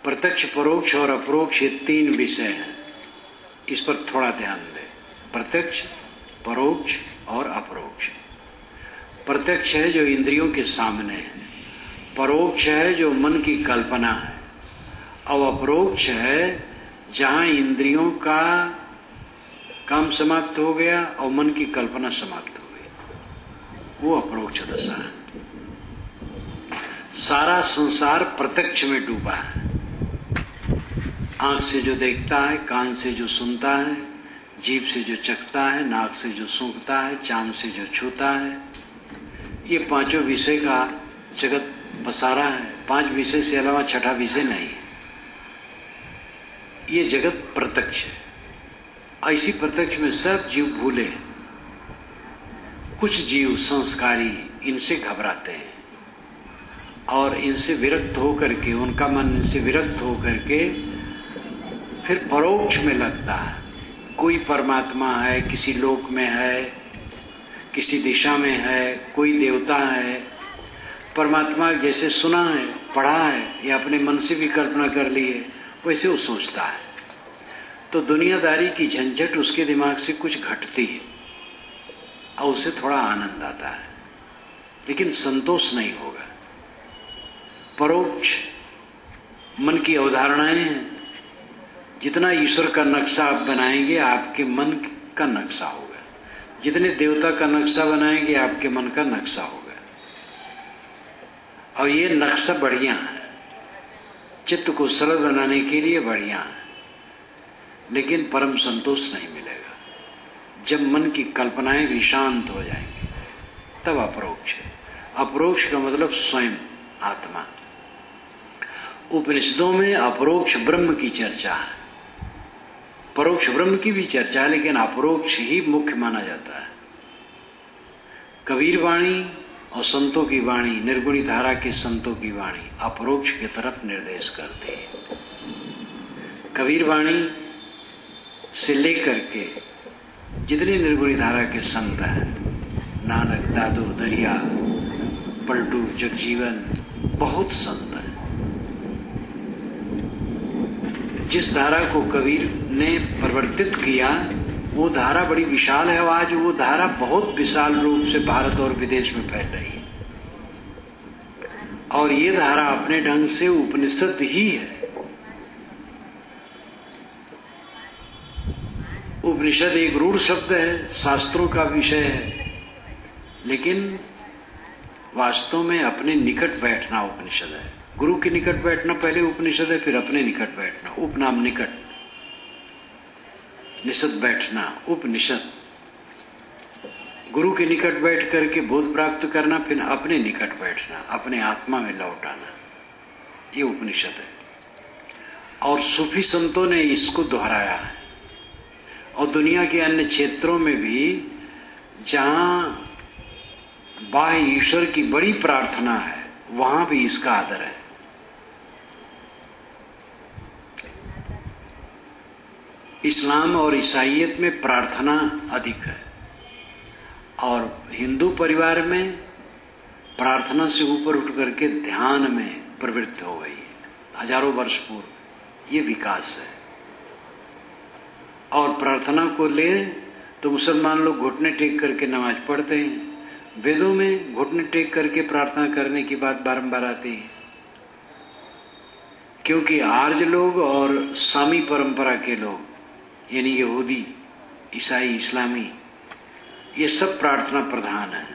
प्रत्यक्ष, परोक्ष और अपरोक्ष, ये तीन विषय हैं। इस पर थोड़ा ध्यान दें। प्रत्यक्ष, परोक्ष और अपरोक्ष। प्रत्यक्ष है जो इंद्रियों के सामने है, परोक्ष है जो मन की कल्पना है, और अपरोक्ष है जहां इंद्रियों का काम समाप्त हो गया और मन की कल्पना समाप्त हो गई, वो अपरोक्ष दशा है। सारा संसार प्रत्यक्ष में डूबा है। आंख से जो देखता है, कान से जो सुनता है, जीभ से जो चखता है, नाक से जो सूंघता है, चांद से जो छूता है, ये पांचों विषय का जगत पसारा है। पांच विषय से अलावा छठा विषय नहीं है। ये जगत प्रत्यक्ष है। ऐसी प्रत्यक्ष में सब जीव भूले। कुछ जीव संस्कारी इनसे घबराते हैं और इनसे विरक्त होकर के, उनका मन इनसे विरक्त होकर के फिर परोक्ष में लगता है। कोई परमात्मा है, किसी लोक में है, किसी दिशा में है, कोई देवता है। परमात्मा जैसे सुना है, पढ़ा है या अपने मन से भी कल्पना कर ली है, वैसे वो सोचता है। तो दुनियादारी की झंझट उसके दिमाग से कुछ घटती है और उसे थोड़ा आनंद आता है, लेकिन संतोष नहीं होगा। परोक्ष मन की अवधारणाएं हैं। जितना ईश्वर का नक्शा आप बनाएंगे, आपके मन का नक्शा होगा। जितने देवता का नक्शा बनाएंगे, आपके मन का नक्शा होगा। और ये नक्शा बढ़िया है, चित्त को सरल बनाने के लिए बढ़िया है, लेकिन परम संतोष नहीं मिलेगा। जब मन की कल्पनाएं भी शांत हो जाएंगी, तब अपरोक्ष है। अपरोक्ष का मतलब स्वयं आत्मा। उपनिषदों में अपरोक्ष ब्रह्म की चर्चा है, परोक्ष ब्रह्म की भी चर्चा है, लेकिन अपरोक्ष ही मुख्य माना जाता है। कबीर वाणी और संतों की वाणी, निर्गुणी धारा के संतों की वाणी अपरोक्ष की तरफ निर्देश करती है। कबीर वाणी से लेकर के जितने निर्गुणी धारा के संत हैं, नानक, दादू, दरिया, पलटू, जगजीवन, बहुत संत हैं। जिस धारा को कबीर ने परिवर्तित किया, वो धारा बड़ी विशाल है। आज वो धारा बहुत विशाल रूप से भारत और विदेश में फैल रही है। और ये धारा अपने ढंग से उपनिषद ही है। उपनिषद एक रूढ़ शब्द है, शास्त्रों का विषय है, लेकिन वास्तव में अपने निकट बैठना उपनिषद है। गुरु के निकट बैठना पहले उपनिषद है, फिर अपने निकट बैठना, उपनाम निकट, निषद बैठना, उपनिषद। गुरु के निकट बैठ करके बोध प्राप्त करना, फिर अपने निकट बैठना, अपने आत्मा में लौट आना, ये उपनिषद है। और सूफी संतों ने इसको दोहराया है। और दुनिया के अन्य क्षेत्रों में भी जहां बाह्य ईश्वर की बड़ी प्रार्थना है, वहां भी इसका आदर है। इस्लाम और ईसाईयत में प्रार्थना अधिक है, और हिंदू परिवार में प्रार्थना से ऊपर उठ करके ध्यान में प्रवृत्त हो गई है। हजारों वर्ष पूर्व ये विकास है। और प्रार्थना को ले तो मुसलमान लोग घुटने टेक करके नमाज पढ़ते हैं। वेदों में घुटने टेक करके प्रार्थना करने की बात बारंबार आती है, क्योंकि आर्य लोग और सामी परंपरा के लोग, यानी यहूदी, ईसाई, इस्लामी, ये सब प्रार्थना प्रधान है।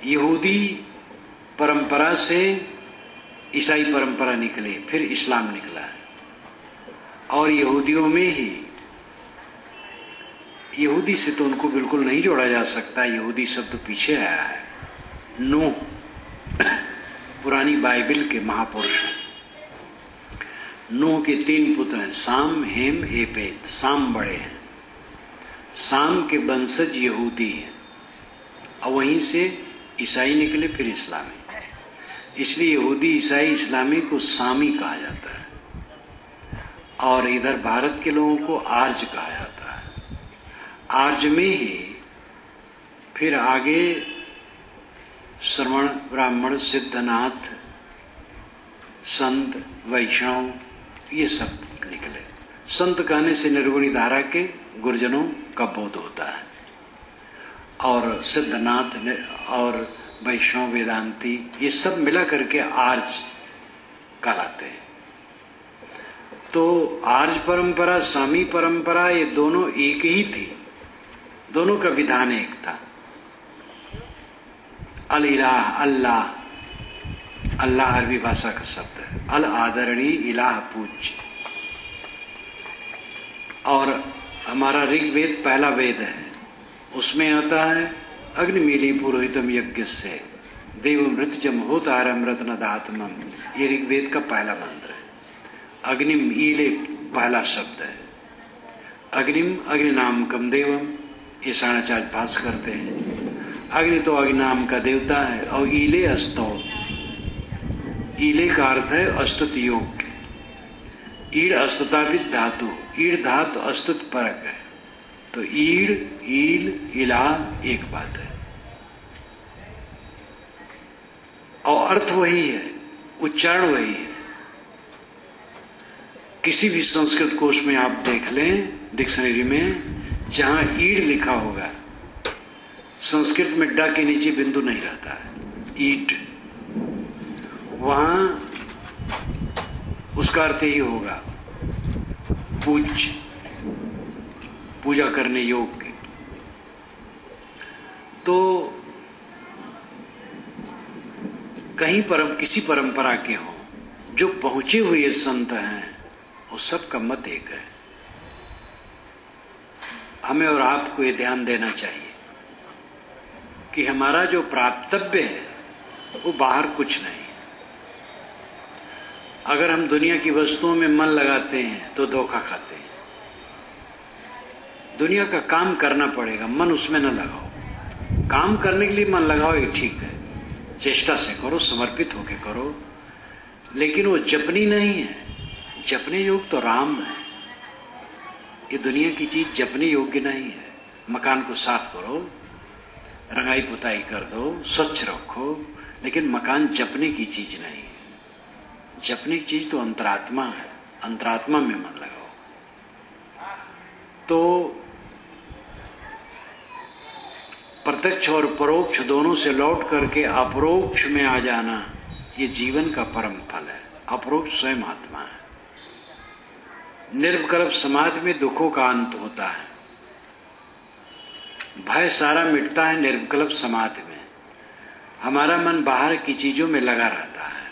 यहूदी परंपरा से ईसाई परंपरा निकली, फिर इस्लाम निकला है। और यहूदियों में ही, यहूदी से तो उनको बिल्कुल नहीं जोड़ा जा सकता, यहूदी शब्द पीछे आया है। नूह पुरानी बाइबल के महापुरुष हैं। नूह के 3 पुत्र हैं, साम, हेम, एपेत। साम बड़े हैं। साम के वंशज यहूदी हैं, और वहीं से ईसाई निकले, फिर इस्लामी। इसलिए यहूदी, ईसाई, इस्लामी को सामी कहा जाता है, और इधर भारत के लोगों को आर्य कहा जाता है। आर्य में ही फिर आगे श्रवण, ब्राह्मण, सिद्धनाथ, संत, वैष्णव, ये सब निकले। संत कहने से निर्गुणी धारा के गुरुजनों का बोध होता है, और सिद्धनाथ और वैष्णव, वेदांती, ये सब मिला करके आर्य कहलाते हैं। तो आर्य परंपरा, स्वामी परंपरा, ये दोनों एक ही थी, दोनों का विधान एक था। अल इलाह, अल्लाह, अल्लाह अरबी भाषा का शब्द है। अल आदरणीय, इलाह पूज्य। और हमारा ऋग्वेद पहला वेद है, उसमें आता है अग्निमीली पुरोहितम यज्ञ से देवमृतजम होतारम रत्न दातमम। ये ऋग्वेद का पहला मंत्र है। अग्निम, ईले पहला शब्द है। अग्निम अग्नि नाम कम देवम, ये शाणाचार्य भाष करते हैं। अग्नि तो अग्नि नाम का देवता है। और ईले अस्तो, ईले का अर्थ है अस्तुत योग्य। ईड़ अस्तुतापित धातु, ईड़ धातु अस्तुत परक है। तो ईड़, ईल, इला एक बात है, और अर्थ वही है, उच्चारण वही है। किसी भी संस्कृत कोश में आप देख लें, डिक्शनरी में, जहां ईड़ लिखा होगा, संस्कृत में ड के नीचे बिंदु नहीं रहता है, ईट, वहां उसका अर्थ ही होगा पूज्य, पूजा करने योग्य। तो कहीं किसी परंपरा के हो, जो पहुंचे हुए संत हैं, वो सबका मत एक है। हमें और आपको ये ध्यान देना चाहिए कि हमारा जो प्राप्तव्य है वो बाहर कुछ नहीं। अगर हम दुनिया की वस्तुओं में मन लगाते हैं तो धोखा खाते हैं। दुनिया का काम करना पड़ेगा, मन उसमें न लगाओ। काम करने के लिए मन लगाओ, ये ठीक है, चेष्टा से करो, समर्पित होकर करो, लेकिन वो जपनी नहीं है। जपने योग्य तो राम है। ये दुनिया की चीज जपने योग्य नहीं है। मकान को साफ करो, रंगाई पुताई कर दो, स्वच्छ रखो, लेकिन मकान जपने की चीज नहीं है। जपने की चीज तो अंतरात्मा है, अंतरात्मा में मन लगाओ। तो प्रत्यक्ष और परोक्ष दोनों से लौट करके अपरोक्ष में आ जाना, ये जीवन का परम फल है। अपरोक्ष स्वयं आत्मा है। निर्विकल्प समाधि में दुखों का अंत होता है, भय सारा मिटता है निर्विकल्प समाधि में। हमारा मन बाहर की चीजों में लगा रहता है,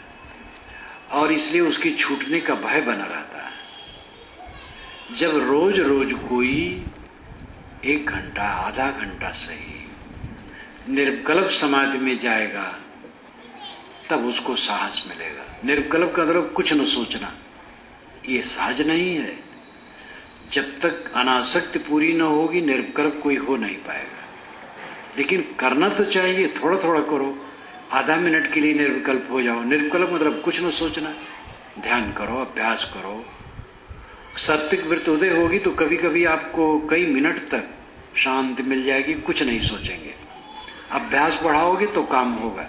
और इसलिए उसकी छूटने का भय बना रहता है। जब रोज रोज कोई 1 घंटा, आधा घंटा सही निर्विकल्प समाधि में जाएगा, तब उसको साहस मिलेगा। निर्विकल्प का मतलब कुछ न सोचना, ये सहज नहीं है। जब तक अनासक्ति पूरी न होगी, निर्विकल्प कोई हो नहीं पाएगा। लेकिन करना तो चाहिए, थोड़ा थोड़ा करो। आधा मिनट के लिए निर्विकल्प हो जाओ। निर्विकल्प मतलब कुछ न सोचना, ध्यान करो, अभ्यास करो। सात्विक वृत्ति उदय होगी तो कभी कभी आपको कई मिनट तक शांति मिल जाएगी, कुछ नहीं सोचेंगे। अभ्यास बढ़ाओगे तो काम होगा।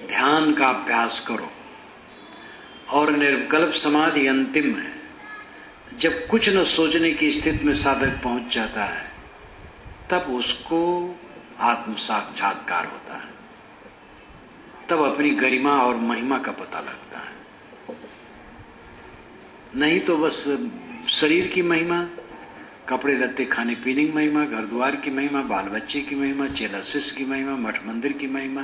ध्यान का अभ्यास करो। और निर्विकल्प समाधि अंतिम है। जब कुछ न सोचने की स्थिति में साधक पहुंच जाता है, तब उसको आत्म साक्षात्कार होता है। तब अपनी गरिमा और महिमा का पता लगता है। नहीं तो बस शरीर की महिमा, कपड़े लत्ते खाने पीने की महिमा, घर द्वार की महिमा, बाल बच्चे की महिमा, चेला शिष्य की महिमा, मठ मंदिर की महिमा,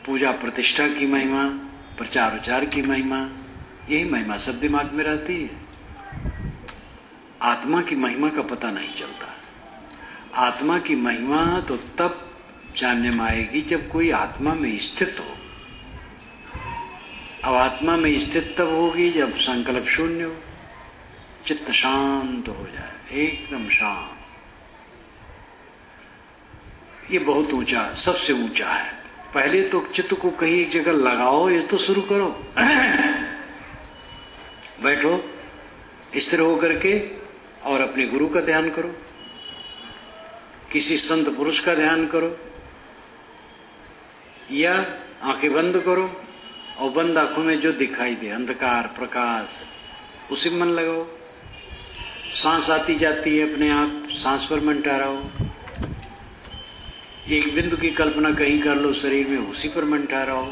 पूजा प्रतिष्ठा की महिमा, प्रचार उचार की महिमा, यही महिमा सब दिमाग में रहती है। आत्मा की महिमा का पता नहीं चलता। आत्मा की महिमा तो तब जानने में आएगी जब कोई आत्मा में स्थित हो। अब आत्मा में स्थित तब होगी जब संकल्प शून्य हो, चित्त शांत हो जाए, एकदम शांत। ये बहुत ऊंचा, सबसे ऊंचा है। पहले तो चित्त को कहीं एक जगह लगाओ, ये तो शुरू करो। बैठो स्थिर होकर के और अपने गुरु का ध्यान करो, किसी संत पुरुष का ध्यान करो, या आंखें बंद करो और बंद आंखों में जो दिखाई दे, अंधकार प्रकाश, उसी में मन लगाओ। सांस आती जाती है अपने आप, सांस पर मन ठहराओ। एक बिंदु की कल्पना कहीं कर लो शरीर में, उसी पर मन ठहराओ।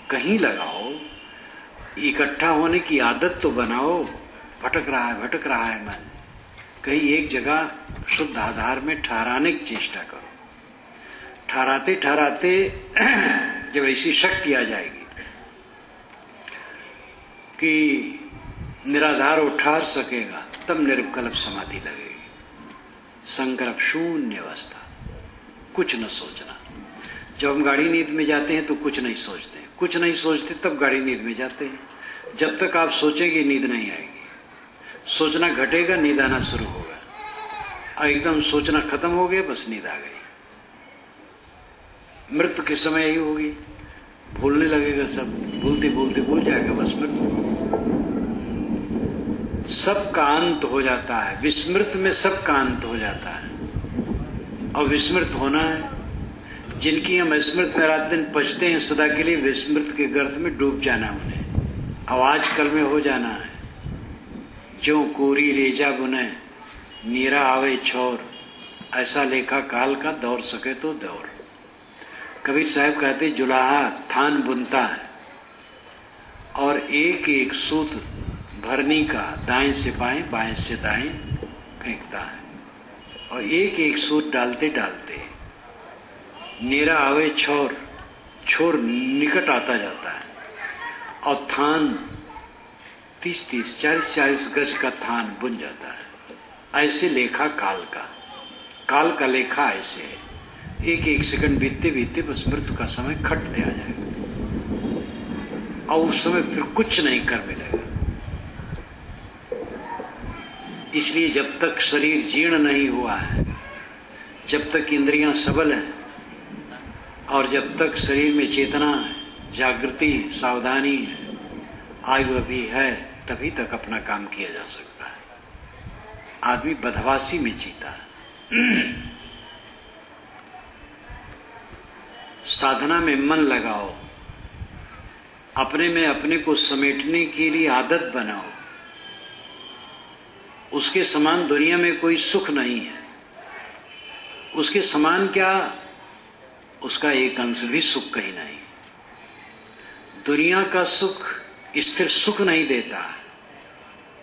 कहीं लगाओ, इकट्ठा होने की आदत तो बनाओ। भटक रहा है मन, कहीं एक जगह शुद्ध आधार में ठहराने की चेष्टा करो। ठहराते ठहराते जब ऐसी शक्ति आ जाएगी कि निराधार वो ठहर सकेगा, तब निर्विकल्प समाधि लगेगी। संकल्प शून्य अवस्था, कुछ न सोचना। जब हम गाढ़ी नींद में जाते हैं तो कुछ नहीं सोचते, तब गाढ़ी नींद में जाते हैं। जब तक आप सोचेंगे नींद नहीं आएगी। सोचना घटेगा, नींद आना शुरू होगा, और एकदम सोचना खत्म हो गया, बस नींद आ गई। मृत्यु के समय यही होगी, भूलने लगेगा सब, भूलते भूलते भूल जाएगा, बस मृत्यु। सब का अंत हो जाता है, विस्मृत में सब का अंत हो जाता है। और विस्मृत होना है, जिनकी हम स्मृत में रात दिन पचते हैं, सदा के लिए विस्मृत के गर्त में डूब जाना उन्हें, आवाज कल में हो जाना है। ज्यों कोरी रेजा बुने नीरा आवे छोर, ऐसा लेखा काल का दौर सके तो दौर। कबीर साहब कहते जुलाहा थान बुनता है और एक एक सूत भरनी का दाएं से बाएं, बाएं से दाएं फेंकता है, और एक एक सूत डालते डालते नीरा आवे छोर, छोर निकट आता जाता है, और थान 30-30, 40-40 गज का थान बुन जाता है। ऐसे लेखा काल का लेखा ऐसे है। एक एक सेकंड बीतते बीतते बस मृत्यु का समय खटते आ जाएगा, और उस समय फिर कुछ नहीं कर मिलेगा। इसलिए जब तक शरीर जीर्ण नहीं हुआ है, जब तक इंद्रियां सबल हैं, और जब तक शरीर में चेतना है, जागृति, सावधानी है, आयु अभी है, तभी तक अपना काम किया जा सकता है। आदमी बदहवासी में जीता है। साधना में मन लगाओ, अपने में अपने को समेटने के लिए आदत बनाओ। उसके समान दुनिया में कोई सुख नहीं है। उसके समान क्या, उसका एक अंश भी सुख कहीं नहीं। दुनिया का सुख स्थिर सुख नहीं देता है,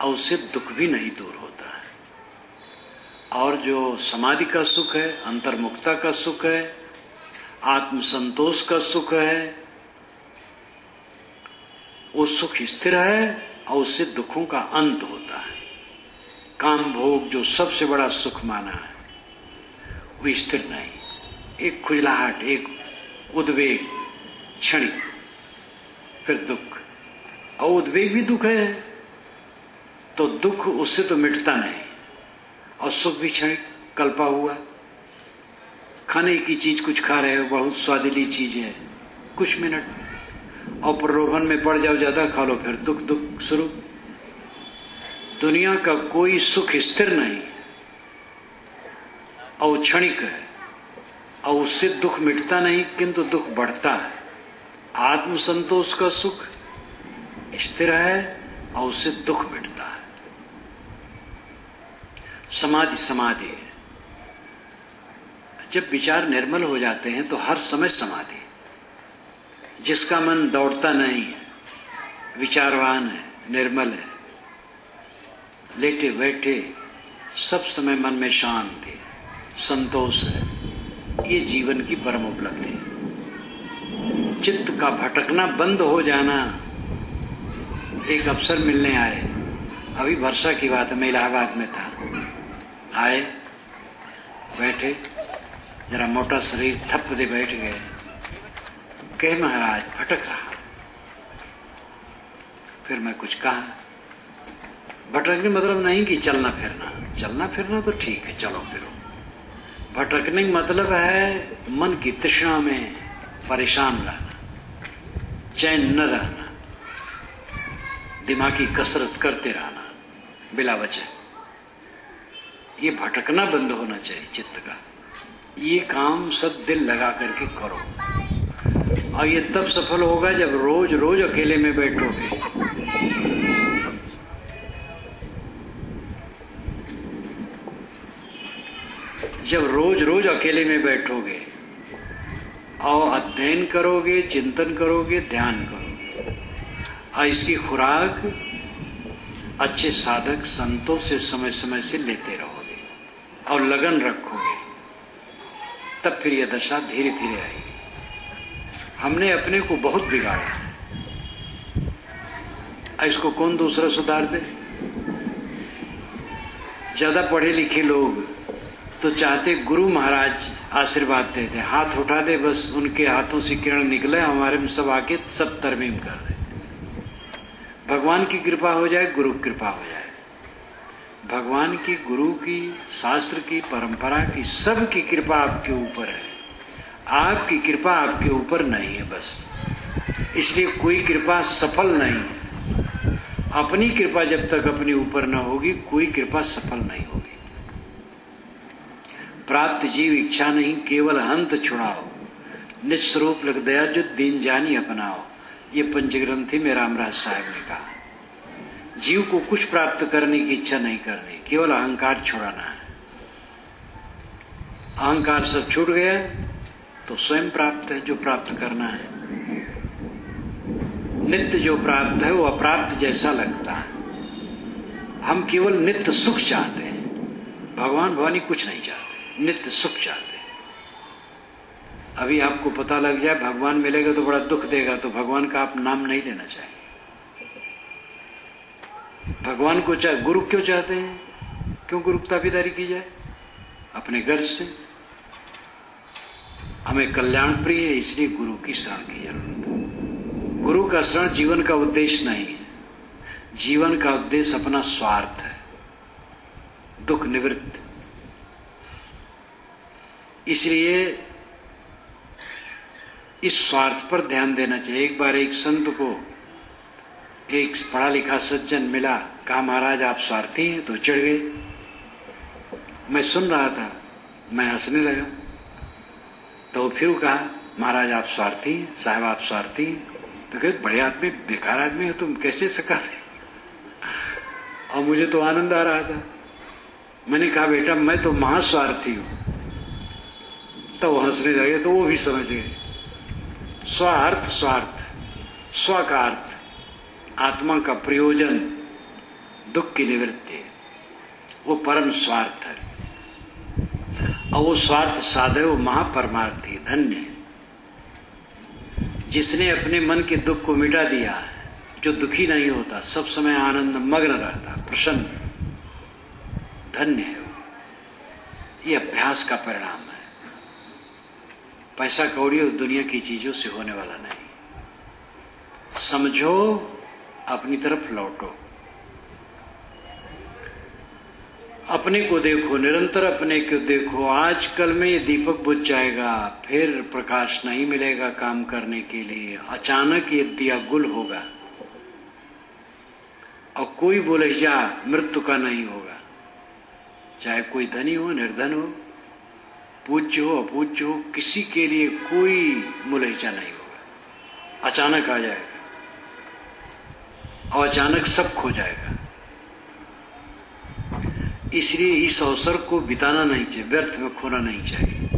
और उससे दुख भी नहीं दूर होता है। और जो समाधि का सुख है, अंतर्मुक्ता का सुख है, आत्मसंतोष का सुख है, वो सुख स्थिर है, और उससे दुखों का अंत होता है। काम भोग जो सबसे बड़ा सुख माना है, वो स्थिर नहीं। एक खुजलाहट, एक उद्वेग क्षणिक, फिर दुख, और उद्वेग भी दुख है, तो दुख उससे तो मिटता नहीं, और सुख भी क्षणिक कल्पा हुआ। खाने की चीज कुछ खा रहे हो, बहुत स्वादिली चीज है, कुछ मिनट, और प्रलोभन में पड़ जाओ, ज्यादा खा लो, फिर दुख दुख शुरू। दुनिया का कोई सुख स्थिर नहीं, और क्षणिक है, और उससे दुख मिटता नहीं, किंतु दुख बढ़ता है। आत्मसंतोष का सुख स्थिर है, और उससे दुख मिटता है। समाधि समाधि है। जब विचार निर्मल हो जाते हैं तो हर समय समाधि। जिसका मन दौड़ता नहीं है, विचारवान है, निर्मल है, लेटे बैठे सब समय मन में शांति है, संतोष है, ये जीवन की परम उपलब्धि है। चित्त का भटकना बंद हो जाना। एक अफसर मिलने आए, अभी वर्षा की बात है, मैं इलाहाबाद में था। आए, बैठे, जरा मोटा शरीर, थप दे बैठ गए। कहे महाराज भटक रहा। फिर मैं कुछ कहा। भटकने मतलब नहीं कि चलना फिरना तो ठीक है, चलो फिरो। भटकने मतलब है मन की तृष्णा में परेशान रहना, चैन न रहना, दिमागी कसरत करते रहना बिला वजह। ये भटकना बंद होना चाहिए चित्त का। ये काम सब दिल लगा करके करो। और ये तब सफल होगा जब रोज रोज अकेले में बैठोगे। जब रोज रोज अकेले में बैठोगे और अध्ययन करोगे, चिंतन करोगे, ध्यान करोगे, और इसकी खुराक अच्छे साधक संतों से समय समय से लेते रहोगे और लगन रखोगे, तब फिर यह दशा धीरे धीरे आएगी। हमने अपने को बहुत बिगाड़ा, इसको कौन दूसरा सुधार दे? ज्यादा पढ़े लिखे लोग तो चाहते गुरु महाराज आशीर्वाद दे दे, हाथ उठा दे, बस उनके हाथों से किरण निकले, हमारे में सब आके सब तरमीम कर दे। भगवान की कृपा हो जाए, गुरु की कृपा हो जाए। भगवान की, गुरु की, शास्त्र की, परंपरा की, सब की कृपा आपके ऊपर है। आपकी कृपा आपके ऊपर नहीं है बस। इसलिए कोई कृपा सफल नहीं है। अपनी कृपा जब तक अपने ऊपर न होगी, कोई कृपा सफल नहीं होगी। प्राप्त जीव इच्छा नहीं, केवल हंत छुड़ाओ, निस्वरूप लग दया जो दीन जानी अपनाओ। ये पंचग्रंथी में रामराज साहब ने कहा। जीव को कुछ प्राप्त करने की इच्छा नहीं करनी, केवल अहंकार छुड़ाना है। अहंकार सब छूट गया तो स्वयं प्राप्त है जो प्राप्त करना है। नित्य जो प्राप्त है वो अप्राप्त जैसा लगता है। हम केवल नित्य सुख चाहते हैं, भगवान भवानी कुछ नहीं चाहते, नित्य सुख चाहते हैं। अभी आपको पता लग जाए भगवान मिलेगा तो बड़ा दुख देगा, तो भगवान का आप नाम नहीं लेना चाहिए। भगवान को गुरु क्यों चाहते हैं? क्यों गुरु ताबेदारी की जाए? अपने गर्ज से। हमें कल्याण प्रिय है, इसलिए गुरु की शरण की जरूरत है। गुरु का शरण जीवन का उद्देश्य नहीं है। जीवन का उद्देश्य अपना स्वार्थ है, दुख निवृत्त। इसलिए इस स्वार्थ पर ध्यान देना चाहिए। एक बार एक संत को एक पढ़ा लिखा सज्जन मिला, कहा महाराज आप स्वार्थी हैं, तो चिढ़ गए। मैं सुन रहा था, मैं हंसने लगा। तो फिर वो कहा महाराज आप स्वार्थी हैं, साहब आप स्वार्थी हैं। तो कहे बड़े आदमी, बेकार आदमी हो तुम, कैसे सकाते? और मुझे तो आनंद आ रहा था। मैंने कहा बेटा मैं तो महास्वार्थी हूं। तो वो हंसने लगे, तो वो भी समझ गए। स्वार्थ स्वार्थ, स्व का अर्थ आत्मा का प्रयोजन, दुख की निवृत्ति, वो परम स्वार्थ है। और वो स्वार्थ साधे वो महापरमार्थी धन्य है, जिसने अपने मन के दुख को मिटा दिया है, जो दुखी नहीं होता, सब समय आनंद मग्न रहता, प्रसन्न, धन्य है वो। ये अभ्यास का परिणाम है। पैसा कौड़ी उस दुनिया की चीजों से होने वाला नहीं। समझो, अपनी तरफ लौटो, अपने को देखो, निरंतर अपने को देखो। आजकल में ये दीपक बुझ जाएगा, फिर प्रकाश नहीं मिलेगा काम करने के लिए। अचानक ये दिया गुल होगा और कोई बुलहिजा मृत्यु का नहीं होगा। चाहे कोई धनी हो, निर्धन हो, पूज्य हो, अपूज्य हो, किसी के लिए कोई मुलहिजा नहीं होगा। अचानक आ जाएगा और अचानक सब खो जाएगा। इसलिए इस अवसर को बिताना नहीं चाहिए, व्यर्थ में खोना नहीं चाहिए।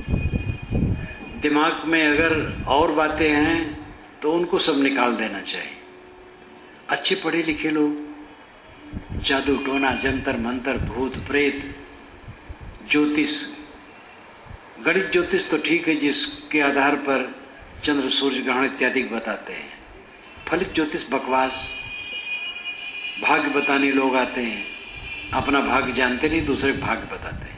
दिमाग में अगर और बातें हैं तो उनको सब निकाल देना चाहिए। अच्छे पढ़े लिखे लोग जादू टोना, जंतर मंतर, भूत प्रेत, ज्योतिष, गणित ज्योतिष तो ठीक है, जिसके आधार पर चंद्र सूर्य ग्रहण इत्यादि बताते हैं। फलित ज्योतिष बकवास। भाग्य बताने लोग आते हैं, अपना भाग्य जानते नहीं, दूसरे भाग्य बताते हैं।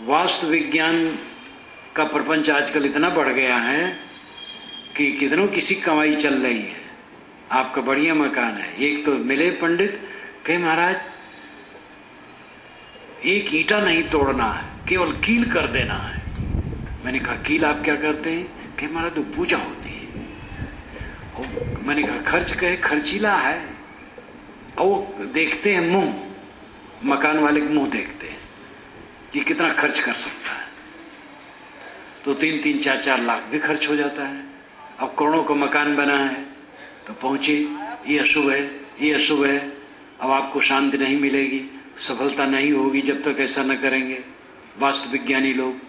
वास्तु विज्ञान का प्रपंच आजकल इतना बढ़ गया है कि कितनों किसी कमाई चल रही है। आपका बढ़िया मकान है, एक तो मिले पंडित, कहे महाराज एक ईंटा नहीं तोड़ना है, केवल कील कर देना है। मैंने कहा कील आप क्या करते हैं? कहे महाराज तो पूजा होती है। मैंने कहा खर्च, कहे खर्चीला है। और वो देखते हैं मुंह, मकान वाले के मुंह देखते हैं कि कितना खर्च कर सकता है। तो 3-3, 4-4 लाख भी खर्च हो जाता है। अब करोड़ों का मकान बना है तो पहुंचे, ये अशुभ है, ये अशुभ है, अब आपको शांति नहीं मिलेगी, सफलता नहीं होगी जब तक ऐसा न करेंगे। वास्तु विज्ञानी लोग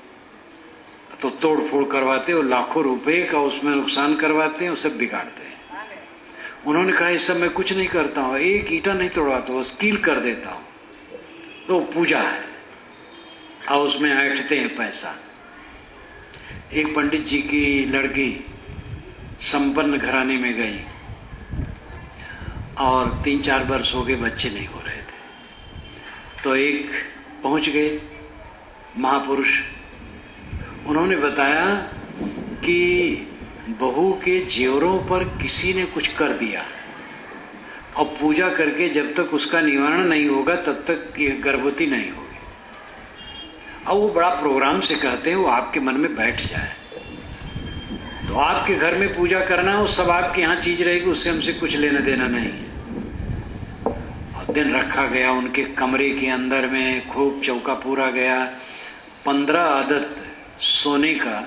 तो तोड़ फोड़ करवाते और लाखों रुपए का उसमें नुकसान करवाते हैं और सब बिगाड़ते हैं। उन्होंने कहा इस सब मैं कुछ नहीं करता हूं, एक ईंटा नहीं तोड़वाता हूं, कील कर देता हूं, तो पूजा है और उसमें ऐंठते हैं पैसा। एक पंडित जी की लड़की संपन्न घराने में गई और 3-4 वर्ष हो गए, बच्चे नहीं हो रहे थे। तो एक पहुंच गए महापुरुष, उन्होंने बताया कि बहू के जेवरों पर किसी ने कुछ कर दिया और पूजा करके जब तक उसका निवारण नहीं होगा तब तक ये गर्भवती नहीं होगी। और वो बड़ा प्रोग्राम से कहते हैं, वो आपके मन में बैठ जाए। तो आपके घर में पूजा करना, वो सब आपके यहां चीज रहेगी, उससे हमसे कुछ लेना देना नहीं है। और दिन रखा गया उनके कमरे के अंदर में, खूब चौका पूरा गया। 15 अदद सोने का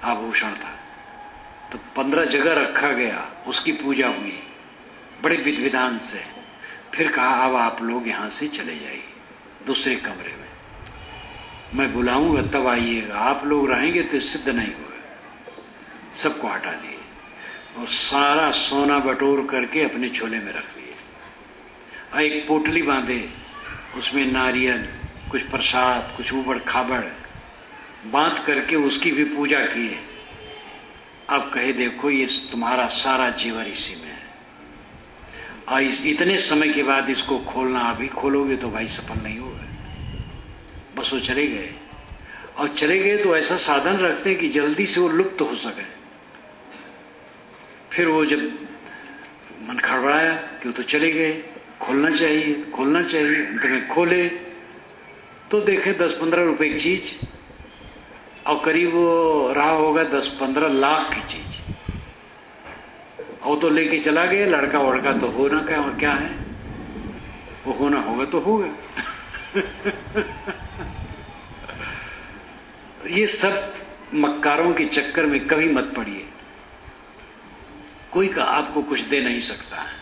आभूषण था, तो 15 जगह रखा गया, उसकी पूजा हुई बड़े विधि विधान से। फिर कहा अब आप लोग यहां से चले जाइए दूसरे कमरे में, मैं बुलाऊंगा तब आइएगा, आप लोग रहेंगे तो सिद्ध नहीं होगा। सबको हटा दिए और सारा सोना बटोर करके अपने झोले में रख लिए और एक पोटली बांधे, उसमें नारियल, कुछ प्रसाद, कुछ ऊबड़ खाबड़ बांध करके उसकी भी पूजा किए। अब कहे देखो ये तुम्हारा सारा जीवन इसी में है और इतने समय के बाद इसको खोलना, अभी खोलोगे तो भाई सफल नहीं होगा। बस वो चले गए और चले गए तो ऐसा साधन रखते हैं कि जल्दी से वो लुप्त हो सके। फिर वो जब मन खड़बड़ाया कि वो तो चले गए, खोलना चाहिए खोलना चाहिए, अंत में खोले तो देखे 10-15 रुपए की चीज और करीब वो रहा होगा 10-15 लाख की चीज। और तो लेके चला गया, लड़का वड़का तो होना क्या है, वो होना होगा तो होगा। ये सब मक्कारों के चक्कर में कभी मत पड़िए, कोई का आपको कुछ दे नहीं सकता है।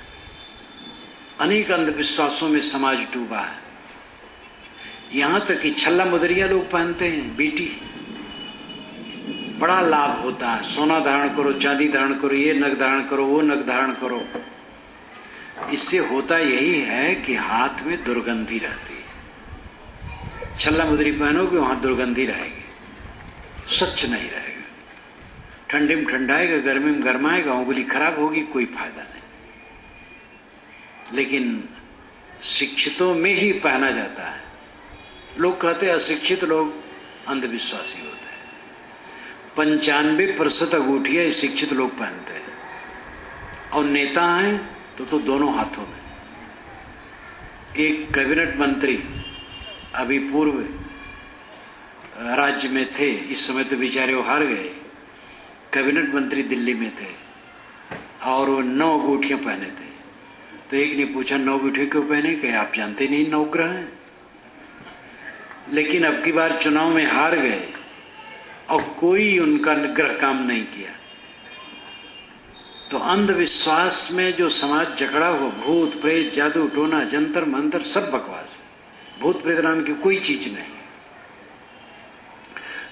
अनेक अंधविश्वासों में समाज डूबा है, यहां तक कि छल्ला मुदरिया लोग पहनते हैं, बीटी, बड़ा लाभ होता है। सोना धारण करो, चांदी धारण करो, ये नग धारण करो, वो नग धारण करो। इससे होता यही है कि हाथ में दुर्गंधी रहती है। छल्ला मुदरी पहनोगे वहां दुर्गंधी रहेगी, स्वच्छ नहीं रहेगा। ठंडे में ठंडाएगा, गर्मी में गर्माएगा, उंगली खराब होगी, कोई फायदा नहीं। लेकिन शिक्षितों में ही पहना जाता है। लोग कहते हैं अशिक्षित लोग अंधविश्वासी होते हैं। 95% अंगूठियां शिक्षित लोग पहनते हैं और नेता हैं तो दोनों हाथों में। एक कैबिनेट मंत्री अभी पूर्व राज्य में थे, इस समय तो बेचारे वो हार गए, कैबिनेट मंत्री दिल्ली में थे और वो 9 अंगूठियां पहने थे। तो एक ने पूछा 9 अंगूठियां क्यों पहने, कि आप जानते नहीं 9 ग्रह हैं। लेकिन अब की बार चुनाव में हार गए और कोई उनका ग्रह काम नहीं किया। तो अंधविश्वास में जो समाज जकड़ा हुआ, भूत प्रेत, जादू टोना, जंतर मंतर, सब बकवास है। भूत प्रेत नाम की कोई चीज नहीं,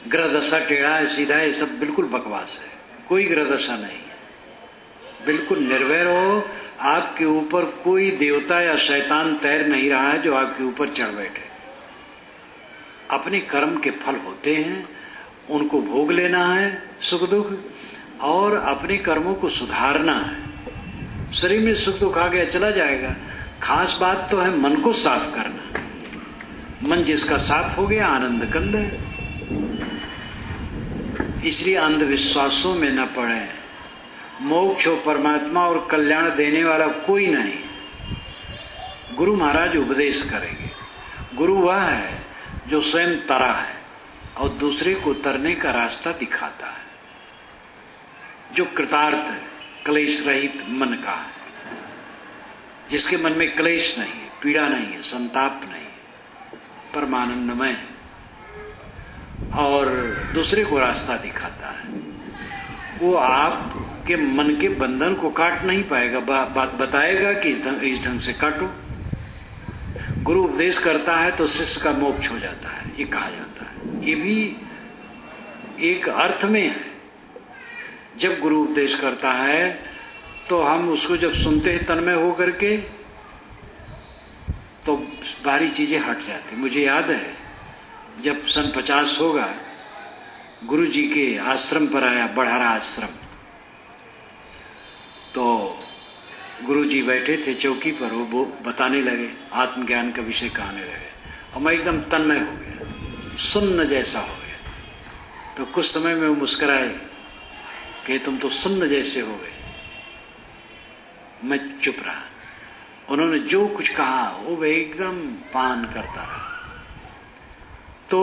ग्रह दशा टेढ़ा है सीधा है, सब बिल्कुल बकवास है। कोई ग्रह दशा नहीं है, बिल्कुल निर्भय रहो। आपके ऊपर कोई देवता या शैतान तैर नहीं रहा है जो आपके ऊपर चढ़ बैठे। अपने कर्म के फल होते हैं, उनको भोग लेना है, सुख दुख, और अपने कर्मों को सुधारना है। शरीर में सुख दुख आ गया चला जाएगा, खास बात तो है मन को साफ करना। मन जिसका साफ हो गया आनंद कंद है। इसलिए अंधविश्वासों में न पड़े। मोक्ष और परमात्मा और कल्याण देने वाला कोई नहीं। गुरु महाराज उपदेश करेंगे। गुरु वह है जो स्वयं तरा है और दूसरे को तरने का रास्ता दिखाता है, जो कृतार्थ है, क्लेश रहित मन का है, जिसके मन में क्लेश नहीं है, पीड़ा नहीं है, संताप नहीं है, परमानंदमय है। और दूसरे को रास्ता दिखाता है। वो आपके मन के बंधन को काट नहीं पाएगा, बात बताएगा कि इस ढंग से काटो। गुरु उपदेश करता है तो शिष्य का मोक्ष हो जाता है, ये कहा जाता है। ये भी एक अर्थ में है। जब गुरु उपदेश करता है तो हम उसको जब सुनते हैं तन्मय हो करके, तो बाहरी चीजें हट जाती। मुझे याद है जब सन 50 होगा, गुरु जी के आश्रम पर आया, बढ़ारा आश्रम। तो गुरु जी बैठे थे चौकी पर, वो बताने लगे, आत्मज्ञान का विषय कहने लगे, और मैं एकदम तन्मय हो गया, सुन्न जैसा हो गया। तो कुछ समय में वो मुस्कुराए कि तुम तो सुन्न जैसे हो गए। मैं चुप रहा। उन्होंने जो कुछ कहा वो एकदम पान करता रहा। तो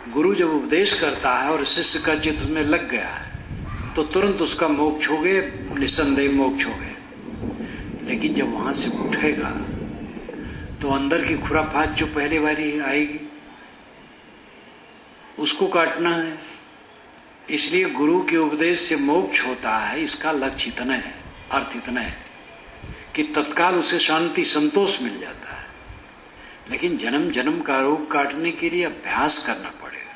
गुरु जब उपदेश करता है और शिष्य का चित्त में लग गया है तो तुरंत उसका मोक्ष हो गए, निस्संदेह मोक्ष हो गए। लेकिन जब वहां से उठेगा तो अंदर की खुराफात जो पहले वाली आएगी उसको काटना है। इसलिए गुरु के उपदेश से मोक्ष होता है, इसका लक्ष्य इतना है, अर्थ इतना है कि तत्काल उसे शांति संतोष मिल जाता है। लेकिन जन्म जन्म का रोग काटने के लिए अभ्यास करना पड़ेगा।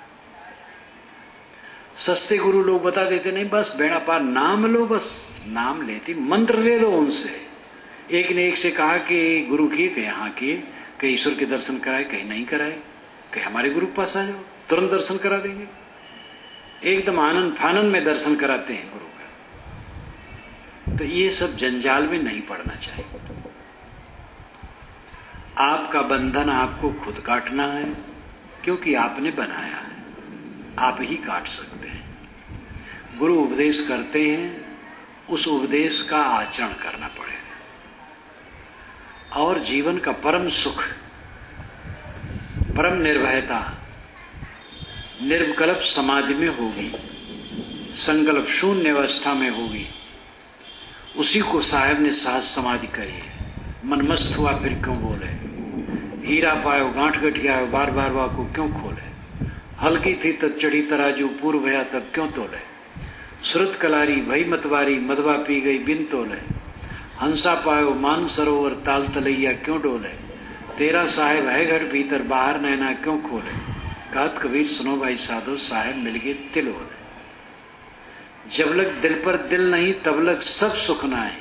सस्ते गुरु लोग बता देते नहीं, बस बेड़ा पार, नाम लो, बस नाम लेती, मंत्र ले लो उनसे। एक ने एक से कहा कि गुरु किए, कहीं यहाँ किए, कहीं ईश्वर के दर्शन कराए, कहीं नहीं कराए, कहीं हमारे गुरु के पास आ जाओ, तुरंत दर्शन करा देंगे। एकदम आनंद फानन में दर्शन कराते हैं गुरु का। तो ये सब जंजाल में नहीं पड़ना चाहिए। आपका बंधन आपको खुद काटना है, क्योंकि आपने बनाया है, आप ही काट सकते हैं। गुरु उपदेश करते हैं, उस उपदेश का आचरण करना पड़ेगा। और जीवन का परम सुख, परम निर्भयता निर्विकल्प समाधि में होगी, संकल्प शून्य अवस्था में होगी। उसी को साहब ने सहज समाधि कही है। मनमस्त हुआ फिर क्यों बोले, हीरा पायो गांठ गठिया बार बार वाह को क्यों खोले, हल्की थी तब चढ़ी तराजू पूर्व भया तब क्यों तोले, श्रुत कलारी भई मतवारी मदवा पी गई बिन तोले, हंसा पायो मान सरोवर ताल तलैया क्यों डोले, तेरा साहेब है घट भीतर बाहर नैना क्यों खोले, कहत कबीर सुनो भाई साधो साहेब मिल गए तिल ओले। जब लग दिल पर दिल नहीं तब लग सब सुख ना है।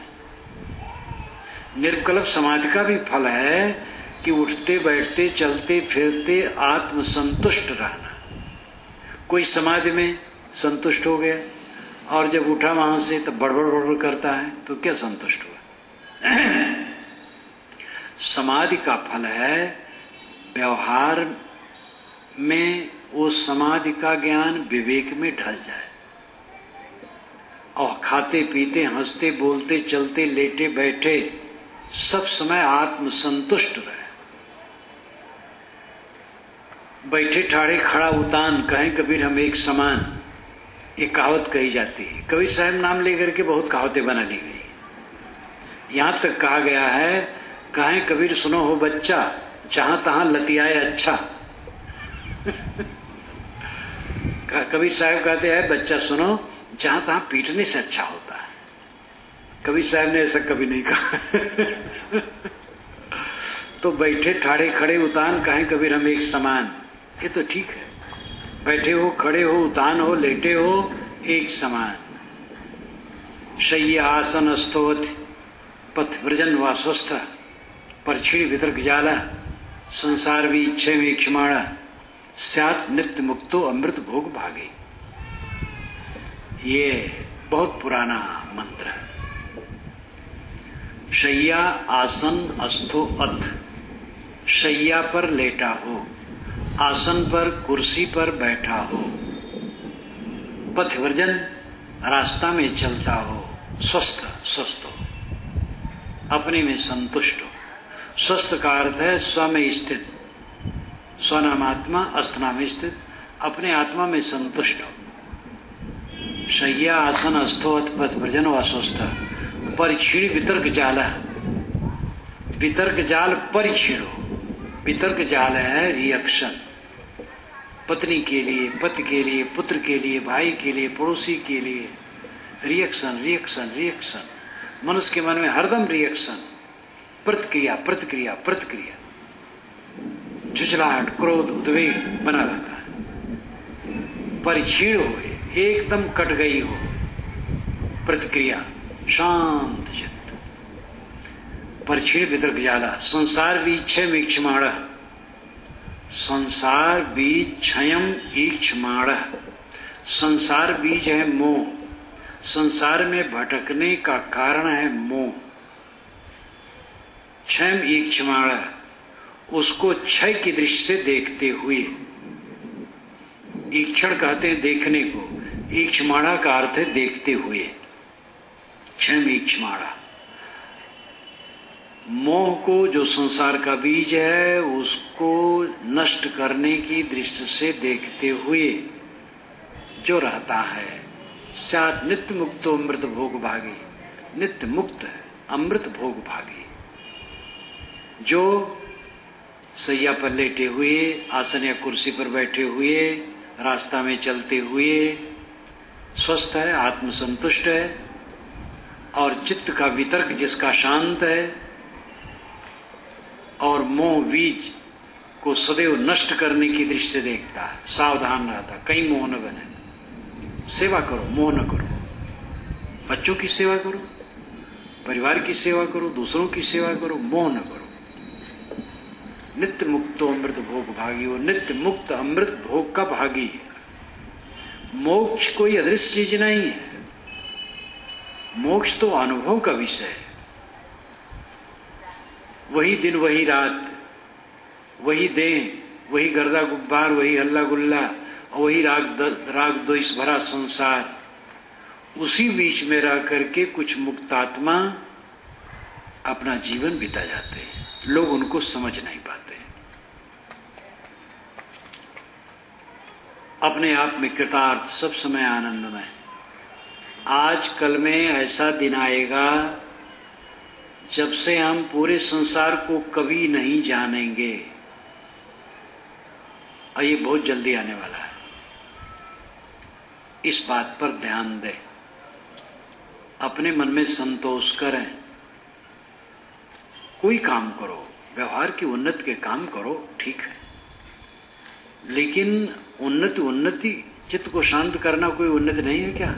निर्विकल्प समाधि का भी फल है कि उठते बैठते चलते फिरते आत्मसंतुष्ट रहना। कोई समाधि में संतुष्ट हो गया और जब उठा वहां से तब बड़बड़ बड़बड़ करता है तो क्या संतुष्ट हुआ। समाधि का फल है व्यवहार में वो समाधि का ज्ञान विवेक में ढल जाए और खाते पीते हंसते बोलते चलते लेटे बैठे सब समय आत्मसंतुष्ट रहे। बैठे ठाड़े खड़ा उतान कहें कबीर हम एक समान, ये कहावत कही जाती है। कबीर साहब नाम लेकर के बहुत कहावतें बना ली गई। यहां तक कहा गया है कहें कबीर सुनो हो बच्चा जहां तहां लतियाए अच्छा। कबीर साहब कहते हैं बच्चा सुनो जहां तहां पीटने से अच्छा होता है। कबीर साहब ने ऐसा कभी नहीं कहा। तो बैठे ठाड़े खड़े उतान कहें कबीर हम एक समान, ये तो ठीक है। बैठे हो खड़े हो उतान हो लेटे हो एक समान। शय्या आसन अस्तोवत पथ व्रजन व स्वस्थ परछीण वितर्क जाला संसार भी इच्छे में क्षमाणा स्यात नित्य मुक्तो अमृत भोग भागे। ये बहुत पुराना मंत्र है। शय्या आसन अस्थो अथ, शय्या पर लेटा हो, आसन पर कुर्सी पर बैठा हो, पथवर्जन रास्ता में चलता हो, स्वस्थ स्वस्थ हो, अपने में संतुष्ट हो। स्वस्थ का अर्थ है स्व में स्थित, स्वनामात्मा अस्थना में स्थित, अपने आत्मा में संतुष्ट हो। शय्या आसन अस्थोत पथवर्जन व स्वस्थ परिक्षीण वितर्क जाल, वितर्क जाल परिक्षीण। वितर्क जाल है रिएक्शन, पत्नी के लिए, पति के लिए, पुत्र के लिए, भाई के लिए, पड़ोसी के लिए रिएक्शन रिएक्शन रिएक्शन। मनुष्य के मन में हरदम रिएक्शन, प्रतिक्रिया प्रतिक्रिया प्रतिक्रिया, झुंझलाहट, क्रोध, उद्वेग बना रहता है। परिक्षीण हुए, एकदम कट गई हो प्रतिक्रिया, शांत चित्त। परिक्षीण वितर्क जाला, संसार बीच मीक्षमाण, संसार बीज क्षयम ईक्षमाण। संसार बीज है मोह, संसार में भटकने का कारण है मोह। क्षयम ईक्षमाण, उसको क्षय की दृष्टि से देखते हुए। ईक्षण कहते हैं देखने को, ईक्षमाणा का अर्थ है देखते हुए। क्षयम ईक्षमाणा, मोह को जो संसार का बीज है उसको नष्ट करने की दृष्टि से देखते हुए जो रहता है, साथ नित्य मुक्तो अमृत भोग भागी। नित्य मुक्त अमृत भोग भागी, जो सैया पर लेटे हुए, आसन या कुर्सी पर बैठे हुए, रास्ता में चलते हुए स्वस्थ है, आत्मसंतुष्ट है, और चित्त का वितर्क जिसका शांत है, और मोह बीज को सदैव नष्ट करने की दृष्टि से देखता है, सावधान रहता, कहीं मोह न बने। सेवा करो, मोह न करो। बच्चों की सेवा करो, परिवार की सेवा करो, दूसरों की सेवा करो, मोह न करो। नित्य मुक्तो अमृत भोग भागी, वो नित्य मुक्त अमृत भोग का भागी है। मोक्ष कोई अदृश्य चीज नहीं है, मोक्ष तो अनुभव का विषय है। वही दिन, वही रात, वही देह, वही गर्दा गुब्बार, वही हल्ला गुल्ला, और वही राग द्वेष भरा संसार। उसी बीच में रह करके कुछ मुक्तात्मा अपना जीवन बिता जाते हैं, लोग उनको समझ नहीं पाते। अपने आप में कृतार्थ, सब समय आनंदमय। आज कल में ऐसा दिन आएगा जब से हम पूरे संसार को कभी नहीं जानेंगे, और ये बहुत जल्दी आने वाला है। इस बात पर ध्यान दें, अपने मन में संतोष करें। कोई काम करो, व्यवहार की उन्नति के काम करो, ठीक है, लेकिन उन्नति चित्त को शांत करना कोई उन्नति नहीं है क्या?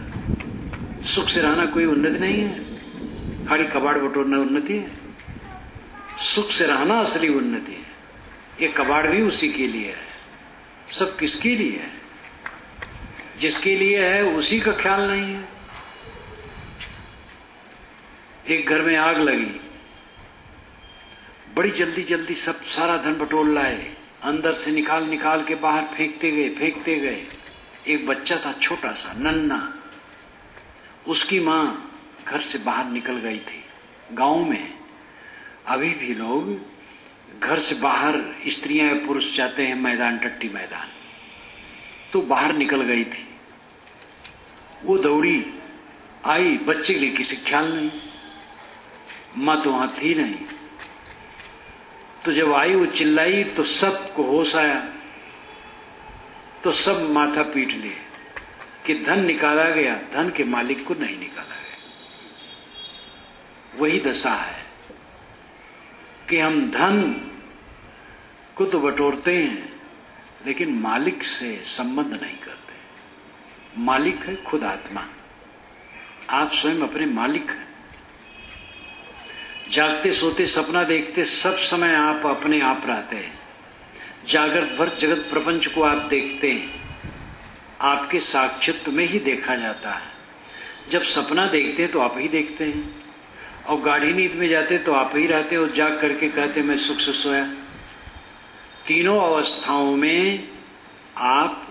सुख से रहना कोई उन्नति नहीं है? खाली कबाड़ बटोरना उन्नति है? सुख से रहना असली उन्नति है। ये कबाड़ भी उसी के लिए है। सब किसके लिए है? जिसके लिए है उसी का ख्याल नहीं है। एक घर में आग लगी, बड़ी जल्दी जल्दी सब सारा धन बटोर लाए, अंदर से निकाल निकाल के बाहर फेंकते गए। एक बच्चा था छोटा सा, नन्हा, उसकी मां घर से बाहर निकल गई थी। गांव में अभी भी लोग घर से बाहर, स्त्रियां या पुरुष जाते हैं मैदान, टट्टी मैदान, तो बाहर निकल गई थी। वो दौड़ी आई, बच्चे के लिए किसी ख्याल नहीं, मां तो वहां थी नहीं। तो जब आई वो चिल्लाई तो सबको होश आया, तो सब माथा पीट लिए कि धन निकाला गया, धन के मालिक को नहीं निकाला गया। वही दशा है कि हम धन को तो बटोरते हैं लेकिन मालिक से संबंध नहीं करते। मालिक है खुद आत्मा, आप स्वयं अपने मालिक हैं। जागते सोते सपना देखते सब समय आप अपने आप रहते हैं। जागृत भर जगत प्रपंच को आप देखते हैं, आपके साक्षित्व में ही देखा जाता है। जब सपना देखते हैं तो आप ही देखते हैं, और गाढ़ी नींद में जाते तो आप ही रहते हो, जाग करके कहते मैं सुख से सोया। तीनों अवस्थाओं में आप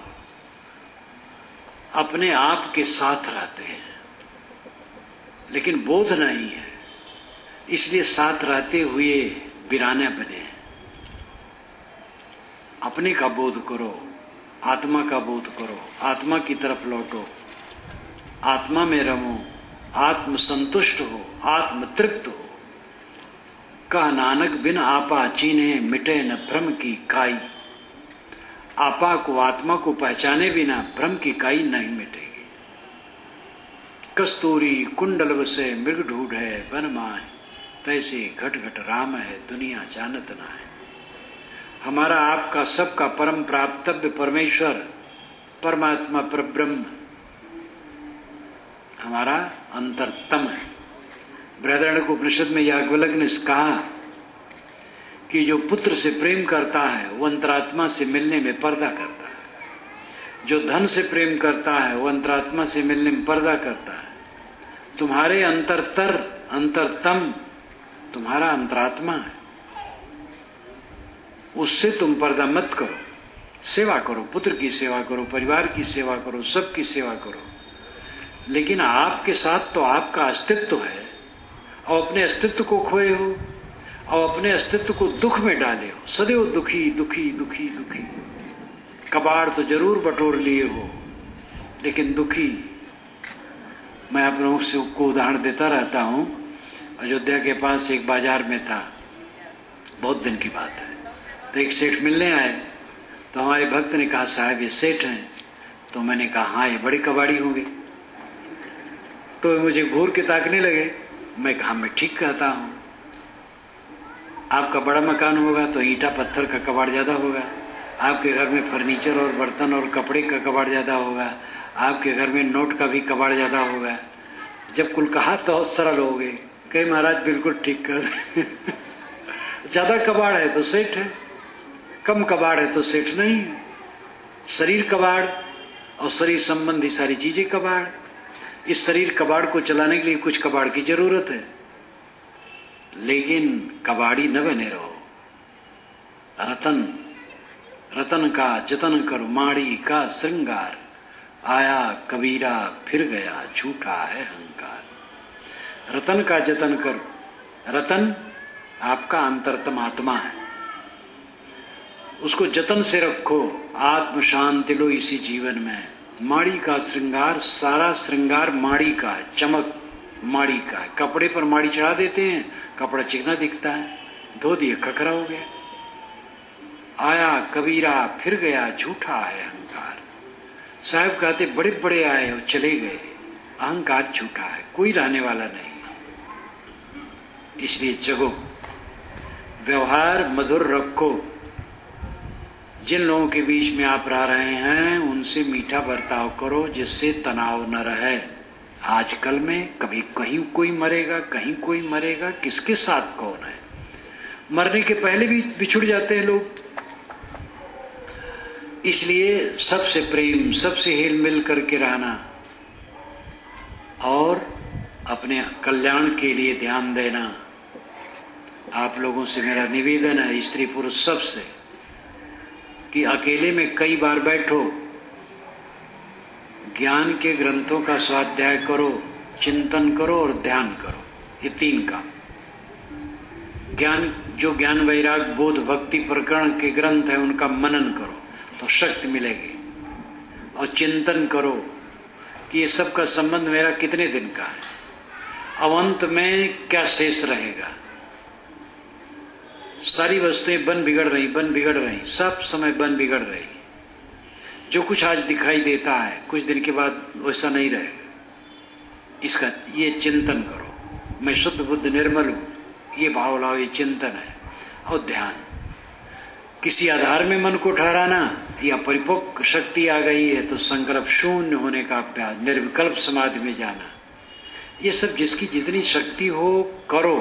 अपने आप के साथ रहते हैं, लेकिन बोध नहीं है, इसलिए साथ रहते हुए वीराने बने। अपने का बोध करो, आत्मा का बोध करो, आत्मा की तरफ लौटो, आत्मा में रमो, आत्म संतुष्ट हो, आत्म तृप्त हो। कह नानक बिन आपा चीन्हे, मिटे न भ्रम की काई। आपा को, आत्मा को पहचाने बिना भ्रम की काई नहीं मिटेगी। कस्तूरी कुंडल वसे मृग ढूढ़ है वन माए, तैसे घट घट राम है दुनिया जानत ना है। हमारा आपका सबका परम प्राप्तव्य परमेश्वर परमात्मा परब्रह्म हमारा अंतरतम है। बृहदारण्यक उपनिषद में याज्ञवल्क्य ने कहा कि जो पुत्र से प्रेम करता है वो अंतरात्मा से मिलने में पर्दा करता है। जो धन से प्रेम करता है वो अंतरात्मा से मिलने में पर्दा करता है। तुम्हारे अंतरतम तुम्हारा अंतरात्मा है, उससे तुम पर्दा मत करो। सेवा करो, पुत्र की सेवा करो, परिवार की सेवा करो, सबकी सेवा करो, लेकिन आपके साथ तो आपका अस्तित्व है और अपने अस्तित्व को खोए हो और अपने अस्तित्व को दुख में डाले हो। सदैव दुखी दुखी दुखी दुखी। कबाड़ तो जरूर बटोर लिए हो लेकिन दुखी। मैं आप लोगों को उदाहरण देता रहता हूं। अयोध्या के पास एक बाजार में था, बहुत दिन की बात है, तो एक सेठ मिलने आए। तो हमारे भक्त ने कहा साहब ये सेठ हैं। तो मैंने कहा हाँ ये बड़े कबाड़ी होंगे। तो मुझे घूर के ताकने लगे। मैं कहा मैं ठीक कहता हूं, आपका बड़ा मकान होगा तो ईंटा पत्थर का कबाड़ ज्यादा होगा, आपके घर में फर्नीचर और बर्तन और कपड़े का कबाड़ ज्यादा होगा, आपके घर में नोट का भी कबाड़ ज्यादा होगा। जब कुल कहा तो सरल हो गए, कहे महाराज बिल्कुल ठीक कर ज्यादा कबाड़ है तो सेठ है, कम कबाड़ है तो सेठ नहीं है। शरीर कबाड़ और शरीर संबंधी सारी चीजें कबाड़। इस शरीर कबाड़ को चलाने के लिए कुछ कबाड़ की जरूरत है, लेकिन कबाड़ी न बने रहो। रतन का जतन करो, माड़ी का श्रृंगार, आया कबीरा फिर गया झूठा है अहंकार। रतन का जतन करो। रतन आपका अंतरतम आत्मा है, उसको जतन से रखो। आत्म शांति लो इसी जीवन में। माड़ी का श्रृंगार, सारा श्रृंगार माड़ी का है, चमक माड़ी का है। कपड़े पर माड़ी चढ़ा देते हैं, कपड़ा चिकना दिखता है, धो दिए खखरा हो गया। आया कबीरा फिर गया झूठा है अहंकार। साहब कहते बड़े बड़े आए और चले गए, अहंकार झूठा है, कोई रहने वाला नहीं। इसलिए जगो, व्यवहार मधुर रखो। जिन लोगों के बीच में आप रह रहे हैं उनसे मीठा बर्ताव करो, जिससे तनाव न रहे। आजकल में कभी कहीं कोई मरेगा, कहीं कोई मरेगा, किसके साथ कौन है। मरने के पहले भी बिछुड़ जाते हैं लोग। इसलिए सबसे प्रेम, सबसे हिल मिल करके रहना और अपने कल्याण के लिए ध्यान देना। आप लोगों से मेरा निवेदन है, स्त्री पुरुष सबसे, कि अकेले में कई बार बैठो, ज्ञान के ग्रंथों का स्वाध्याय करो, चिंतन करो और ध्यान करो। ये तीन काम। ज्ञान, जो ज्ञान वैराग बोध भक्ति प्रकरण के ग्रंथ है उनका मनन करो तो शक्ति मिलेगी। और चिंतन करो कि ये सब का संबंध मेरा कितने दिन का है, अब अंत में क्या शेष रहेगा। सारी वस्तुएं बन बिगड़ रही, सब समय बन बिगड़ रही। जो कुछ आज दिखाई देता है कुछ दिन के बाद वैसा नहीं रहेगा। इसका ये चिंतन करो, मैं शुद्ध बुद्ध निर्मल हूं, ये भाव लाओ, ये चिंतन है। और ध्यान, किसी आधार में मन को ठहराना या परिपक्व शक्ति आ गई है तो संकल्प शून्य होने का अभ्यास, निर्विकल्प समाधि में जाना। ये सब जिसकी जितनी शक्ति हो करो।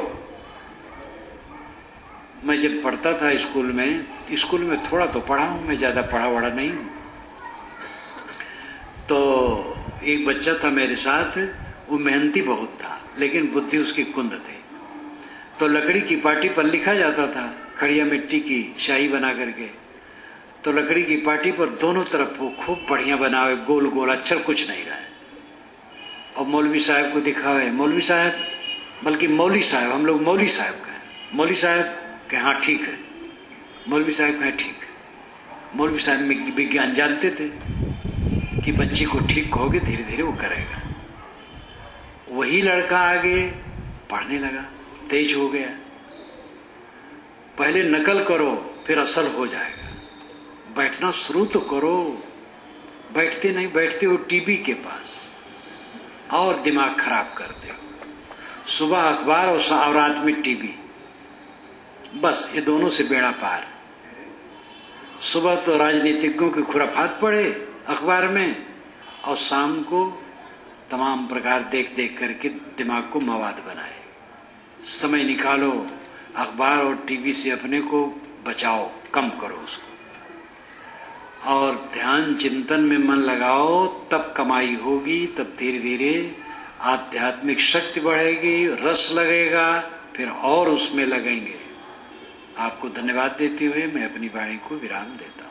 मैं जब पढ़ता था स्कूल में थोड़ा तो पढ़ा हूं, मैं ज्यादा पढ़ा वढ़ा नहीं हूं। तो एक बच्चा था मेरे साथ, वो मेहनती बहुत था लेकिन बुद्धि उसकी कुंद थी। तो लकड़ी की पाटी पर लिखा जाता था, खड़िया मिट्टी की शाही बना करके। तो लकड़ी की पाटी पर दोनों तरफ वो खूब बढ़िया बनावे, गोल गोल, अक्षर कुछ नहीं रहा। और मौलवी साहब को दिखावे, मौलवी साहब, बल्कि मौली साहब, हम लोग मौली साहब कहें, मौली साहब कि हाँ ठीक है, मौलवी साहब कहें ठीक है। मौलवी साहब विज्ञान जानते थे कि बच्चे को ठीक कहोगे धीरे धीरे वो करेगा। वही लड़का आगे पढ़ने लगा, तेज हो गया। पहले नकल करो फिर असल हो जाएगा। बैठना शुरू तो करो। बैठते नहीं, बैठते हो टीवी के पास और दिमाग खराब करते हो। सुबह अखबार और रात में टीवी, बस ये दोनों से बेड़ा पार। सुबह तो राजनीतिज्ञों की खुराफात पढ़े अखबार में, और शाम को तमाम प्रकार देख देख करके दिमाग को मवाद बनाए। समय निकालो, अखबार और टीवी से अपने को बचाओ, कम करो उसको, और ध्यान चिंतन में मन लगाओ। तब कमाई होगी, तब धीरे धीरे आध्यात्मिक शक्ति बढ़ेगी, रस लगेगा, फिर और उसमें लगेंगे। आपको धन्यवाद देते हुए मैं अपनी वाणी को विराम देता हूं।